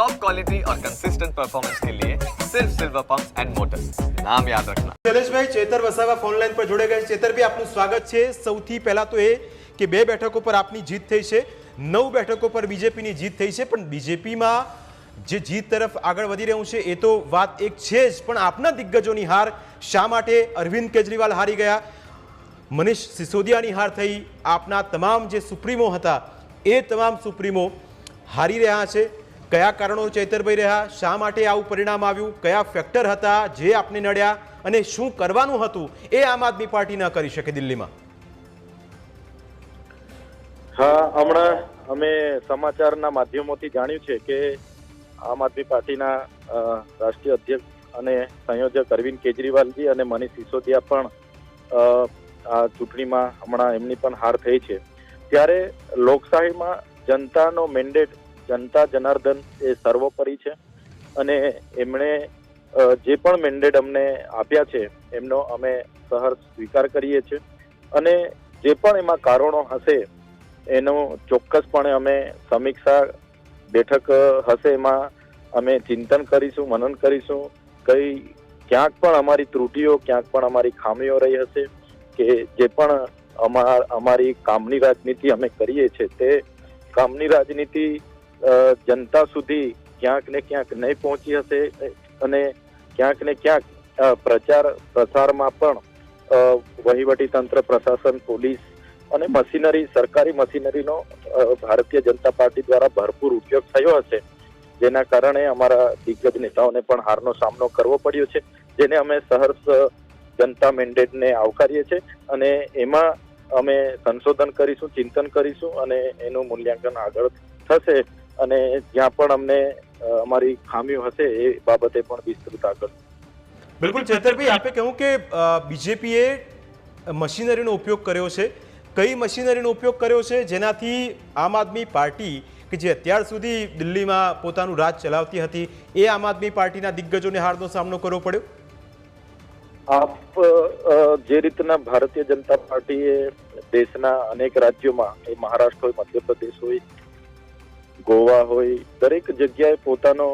Top quality और consistent performance के लिए सिर्फ सिल्वर पंप्स एंड मोटर्स, नाम याद रखना। શૈલેષભાઈ ચેતર વસાવા ફોન લાઈન પર જોડે ગયા। ચેતરભાઈ આપનું સ્વાગત છે। સૌથી પહેલા તો એ કે 2 બેઠકો પર આપની જીત થઈ છે, 9 બેઠકો પર બીજેપીની જીત થઈ છે, પણ બીજેપીમાં જે જીત તરફ આગળ વધી રહ્યું છે એ તો વાત એક છે જ, પણ આપના દિગ્ગજોની હાર શા માટે? અરવિંદ કેજરીવાલ હારી ગયા, મનીષ સિસોદિયાની હાર થઈ, આપના તમામ જે સુપ્રીમો હતા એ તમામ સુપ્રીમો હારી રહ્યા છે। કયા કારણો ચૈતરભાઈ રહ્યા, શા માટે આવું પરિણામ આવ્યું, કયા ફેક્ટર હતા જે આપને નડ્યા અને શું કરવાનું હતું એ આમ આદમી પાર્ટી ન કરી શકે દિલ્હીમાં? હા, હમણાં અમે સમાચારના માધ્યમોથી જાણ્યું છે કે આમ આદમી પાર્ટીના રાષ્ટ્રીય અધ્યક્ષ અને સંયોજક અરવિંદ કેજરીવાલજી અને મનીષ સિસોદિયા પણ આ ચૂંટણીમાં હમણાં એમની પણ હાર થઈ છે। ત્યારે લોકશાહીમાં જનતાનો મેન્ડેટ, જનતા જનાર્દન એ સર્વોપરી છે અને એમણે જે પણ મેન્ડેટ અમને આપ્યા છે એમનો અમે સહર્ષ સ્વીકાર કરીએ છીએ અને જે પણ એમાં કારણો હશે એનું ચોક્કસપણે અમે સમીક્ષા બેઠક હશે એમાં અમે ચિંતન કરીશું, મનન કરીશું। ક્યાંક પણ અમારી ત્રુટીઓ, ક્યાંક પણ અમારી ખામીઓ રહી હશે કે જે પણ અમારી કામની રાજનીતિ અમે કરીએ છીએ તે કામની રાજનીતિ જનતા સુધી ક્યાંક ને ક્યાંક નહીં પહોંચી હશે અને ક્યાંક ને ક્યાંક પ્રચાર પ્રસારમાં પણ વહીવટી તંત્ર, પ્રશાસન, પોલીસ અને મશીનરી, સરકારી મશીનરીનો ભારતીય જનતા પાર્ટી દ્વારા ભરપૂર ઉપયોગ થયો હશે, જેના કારણે અમારા દિગ્ગજ નેતાઓને પણ હારનો સામનો કરવો પડ્યો છે, જેને અમે સહર્ષ જનતા મેન્ડેટને આવકારીએ છીએ અને એમાં અમે સંશોધન કરીશું, ચિંતન કરીશું અને એનું મૂલ્યાંકન આગળ થશે અને જ્યાં પણ અમને અમારી ખામીઓ હશે એ બાબતે પણ વિસ્તૃત આગળ। બિલકુલ ચેતરભાઈ, આપે કહ્યું કે બીજેપીએ મશીનરીનો ઉપયોગ કર્યો છે। કઈ મશીનરીનો ઉપયોગ કર્યો છે જેનાથી આમ આદમી પાર્ટી કે જે અત્યાર સુધી દિલ્હીમાં પોતાનું રાજ ચલાવતી હતી એ આમ આદમી પાર્ટીના દિગ્ગજોને હારનો સામનો કરવો પડ્યો? આપ જે રીતના ભારતીય જનતા પાર્ટીએ દેશના અનેક રાજ્યોમાં, એ મહારાષ્ટ્ર હોય, મધ્યપ્રદેશ હોય, ગોવા હોય, દરેક જગ્યાએ પોતાનો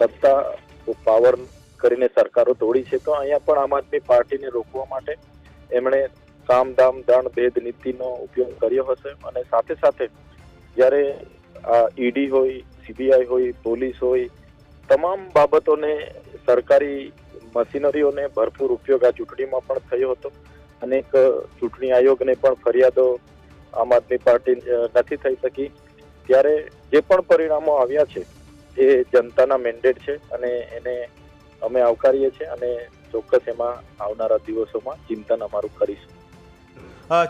સત્તા પાવર કરીને સરકારો તોડી છે, તો અહીંયા પણ આમ આદમી પાર્ટીને રોકવા માટે એમણે સામ દામ દંડ ભેદ નીતિનો ઉપયોગ કર્યો હશે અને સાથે સાથે જ્યારે ઈડી હોય, સીબીઆઈ હોય, પોલીસ હોય, તમામ બાબતોને, સરકારી મશીનરીઓને ભરપૂર ઉપયોગ આ ચૂંટણીમાં પણ થયો હતો। અનેક ચૂંટણી આયોગને પણ ફરિયાદો આમ આદમી પાર્ટી નથી થઈ શકી, ત્યારે જે પણ પરિણામો આવ્યા છે એ જનતાના મેન્ડેટ છે અને એને અમે આવકારીએ છીએ અને ચોક્કસ એમાં આવનારા દિવસોમાં ચિંતન અમારું કરીશું।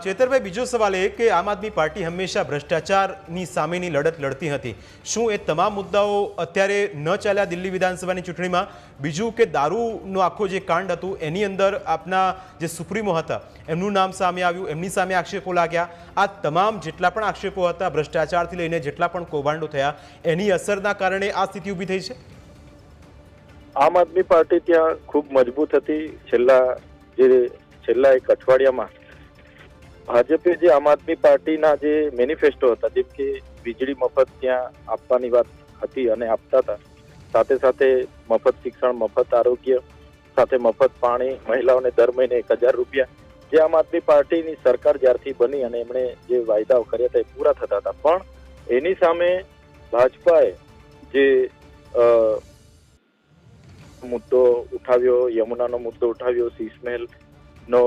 ચેતરભાઈ, બીજો સવાલ એ કે આમ આદમી પાર્ટી હંમેશા ભ્રષ્ટાચારની સામેની લડત લડતી હતી, શું એ તમામ મુદ્દાઓ અત્યારે ન ચાલ્યા દિલ્હી વિધાનસભાની ચૂંટણીમાં? બીજું કે દારૂનો આખો જે કાંડ હતું એની અંદર આપના જે સુપ્રીમો હતા એમનું નામ સામે આવ્યું, એમની સામે આક્ષેપો લાગ્યા, આ તમામ જેટલા પણ આક્ષેપો હતા ભ્રષ્ટાચારથી લઈને જેટલા પણ કૌભાંડો થયા એની અસરના કારણે આ સ્થિતિ ઊભી થઈ છે? આમ આદમી પાર્ટી ત્યાં ખૂબ મજબૂત હતી। છેલ્લા એક અઠવાડિયામાં ભાજપે જે આમ આદમી પાર્ટીના જે મેનિફેસ્ટો હતા, જેમ કે વીજળી મફત ત્યાં આપવાની વાત હતી અને આપતા હતા, સાથે સાથે મફત શિક્ષણ, મફત આરોગ્ય, સાથે મફત પાણી, મહિલાઓને દર મહિને 1000 રૂપિયા, જે આમ આદમી પાર્ટીની સરકાર જ્યારથી બની અને એમણે જે વાયદાઓ કર્યા હતા એ પૂરા થતા હતા, પણ એની સામે ભાજપાએ જે મુદ્દો ઉઠાવ્યો, યમુનાનો મુદ્દો ઉઠાવ્યો, શીશમહેલ નો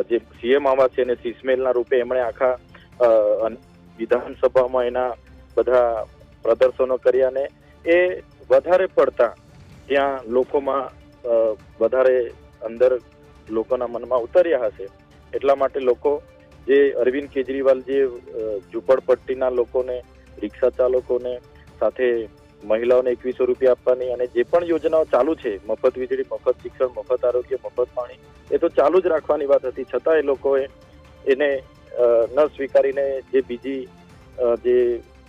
જે સીએમ આવાસ છે એને શીશમહેલના રૂપે એમણે આખા વિધાનસભામાં એના બધા પ્રદર્શનો કર્યા અને એ વધારે પડતા ત્યાં લોકોમાં વધારે અંદર લોકોના મનમાં ઉતર્યા હશે, એટલા માટે લોકો જે અરવિંદ કેજરીવાલ જે ઝૂંપડપટ્ટીના લોકોને, રિક્ષા ચાલકોને, સાથે મહિલાઓને 2100 રૂપિયા આપવાની અને જે પણ યોજનાઓ ચાલુ છે, મફત વીજળી, મફત શિક્ષણ, મફત આરોગ્ય, મફત પાણી, એ તો ચાલુ જ રાખવાની વાત હતી, છતાં એ લોકોએ એને ન સ્વીકારીને જે બીજી જે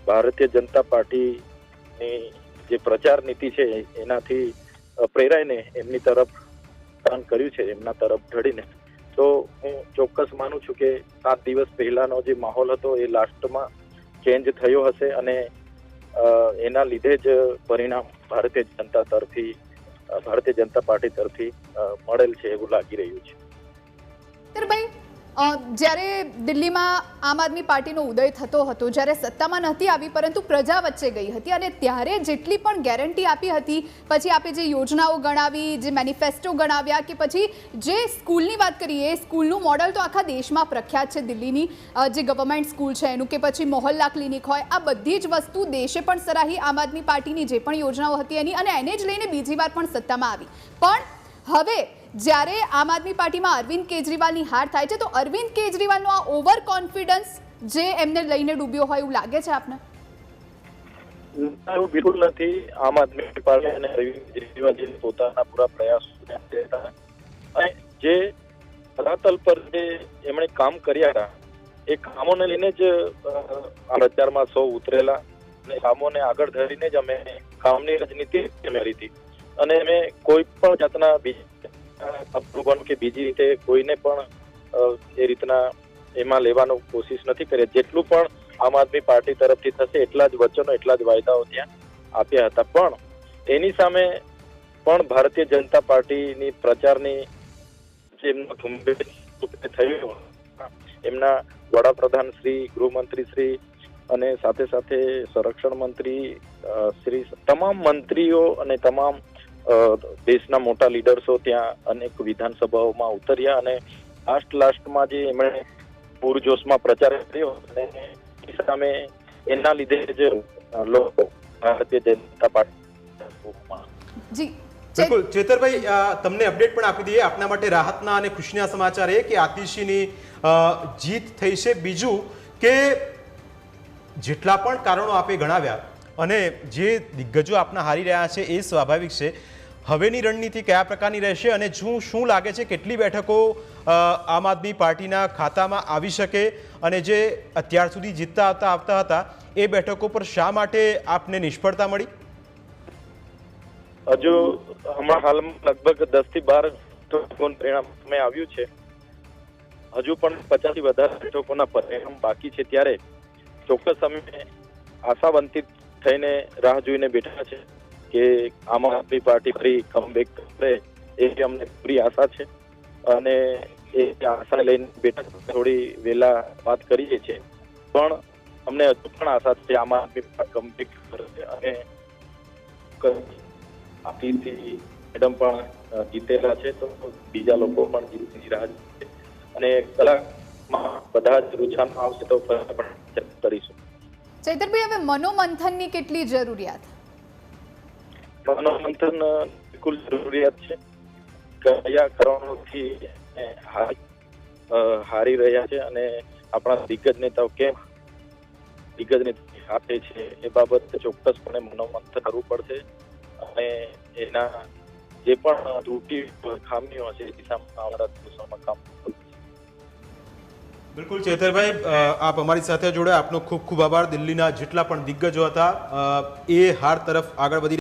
ભારતીય જનતા પાર્ટીની જે પ્રચાર નીતિ છે એનાથી પ્રેરાઈને એમની તરફ કામ કર્યું છે, એમના તરફ ઢળીને। તો હું ચોક્કસ માનું છું કે 7 દિવસ પહેલાનો જે માહોલ હતો એ લાસ્ટમાં ચેન્જ થયો હશે અને એના લીધે જ પરિણામ ભારતીય જનતા પાર્ટી તરફથી મળેલ છે એવું લાગી રહ્યું છે. ભાઈ, જ્યારે દિલ્હીમાં આમ આદમી પાર્ટીનો ઉદય થતો હતો, જ્યારે સત્તામાં નથી આવી પરંતુ પ્રજા વચ્ચે ગઈ હતી અને ત્યારે જેટલી પણ ગેરંટી આપી હતી, પછી આપે જે યોજનાઓ ગણાવી, જે મેનિફેસ્ટો ગણાવ્યા, કે પછી જે સ્કૂલની વાત કરીએ, એ સ્કૂલનું મોડલ તો આખા દેશમાં પ્રખ્યાત છે. દિલ્હીની જે ગવર્મેન્ટ સ્કૂલ છે એનું, કે પછી મોહલ્લા ક્લિનિક હોય, આ બધી જ વસ્તુ દેશે પણ સરાહી આમ આદમી પાર્ટીની જે પણ યોજનાઓ હતી એની, અને એને જ લઈને બીજી વાર પણ સત્તામાં આવી. પણ હવે જ્યારે આમ આદમી પાર્ટીમાં અરવિંદ કેજરીવાલની હાર થાય છે, તો અરવિંદ કેજરીવાલનો આ ઓવર કોન્ફિડન્સ જે એમને લઈને ડૂબ્યો હોય એવું લાગે છે આપને? એવું બિલકુલ નથી. આમ આદમી પાર્ટી અને અરવિંદ કેજરીવાલ પોતાના પૂરા પ્રયાસો અને જે ધરાતલ પર જે એમણે કામ કર્યા હતા એ કામોને લઈને જ પ્રચારમાં સૌ ઉતરેલા અને કામોને આગળ ધરીને જ અમે કામની રાજનીતિ કરી હતી. અને અમે કોઈ પણ જાતના કે બીજી રીતે કોઈને પણ એ રીતના એમાં લેવાનો કોશિશ નથી કરી. જેટલું પણ આમ આદમી પાર્ટી તરફથી થશે એટલા જ વચનો, એટલા જ વાયદાઓ ત્યાં આપ્યા હતા. પણ એની સામે પણ ભારતીય જનતા પાર્ટીની પ્રચારની જે એમનો થયું, એમના વડાપ્રધાન શ્રી, ગૃહમંત્રી શ્રી અને સાથે સાથે સંરક્ષણ મંત્રી શ્રી, તમામ મંત્રીઓ અને તમામ દેશના મોટા લીડર્સો ત્યાં અનેક વિધાનસભાઓમાં ઉતર્યા અને લાસ્ટમાં જે એમણે પૂરજોશમાં પ્રચાર કર્યો અને સામે એના લીધે જ લોકો ભારતીય જનતા પાર્ટી. બિલકુલ ચેતરભાઈ, તમને અપડેટ પણ આપી દઈએ. આપના માટે રાહતના અને ખુશીના સમાચાર એ કે આતિશીની જીત થઈ છે. બીજું કે જેટલા પણ કારણો આપે ગણાવ્યા અને જે દિગ્ગજો આપના હારી રહ્યા છે એ સ્વાભાવિક છે. હવેની રણનીતિ કયા પ્રકારની રહેશે અને શું લાગે છે કેટલી બેઠકો આમ આદમી પાર્ટીના ખાતામાં આવી શકે, અને જે અત્યાર સુધી જીતતા આવતા હતા એ બેઠકો પર શા માટે આપને નિષ્ફળતા મળી? હજુ હમણાં હાલમાં લગભગ 10 થી 12 પરિણામ આવ્યું છે. હજુ પણ 50 થી વધારે બેઠકોના પરિણામ બાકી છે. ત્યારે ચોક્કસ અમે આશાવંતિત થઈને રાહ જોઈને બેઠા છે કે આમ આદમી પાર્ટી ફરી કમબેક કરે એ અમને પૂરી આશા છે. અને એ આશા લઈને બેઠા થોડી વહેલા વાત કરીએ છીએ, પણ અમને હજુ પણ આશા છે આમ આદમી પાર્ટી કમબેક કરશે. અને આતિશી મેડમ પણ જીતેલા છે તો બીજા લોકો પણ જીતની રાહ છે. અને કલાકમાં બધા જ રૂઝાન આવશે તો પણ કરીશું. ચૈતરભાઈ, હવે મનોમંથનની કેટલી જરૂરિયાત? મનોમંથન બિલકુલ જરૂરિયાત છે. કયા કારણોથી હારી રહ્યા છે અને આપણા દિગ્ગજ નેતાઓ કેમ દિગ્ગજ નેતા આપે છે એ બાબત ચોક્કસપણે મનોમંથન કરવું પડશે. અને એના જે પણ ત્રુટી ખામીઓ હશે એ દિશામાં આવનારા દિવસોમાં કામ કરવું. બિલકુલ ચેતરભાઈ, આપ અમારી સાથે જોડે આપનો ખૂબ ખૂબ આભાર. દિલ્હીના જેટલા પણ દિગ્ગજો હતા એ હાર તરફ આગળ વધી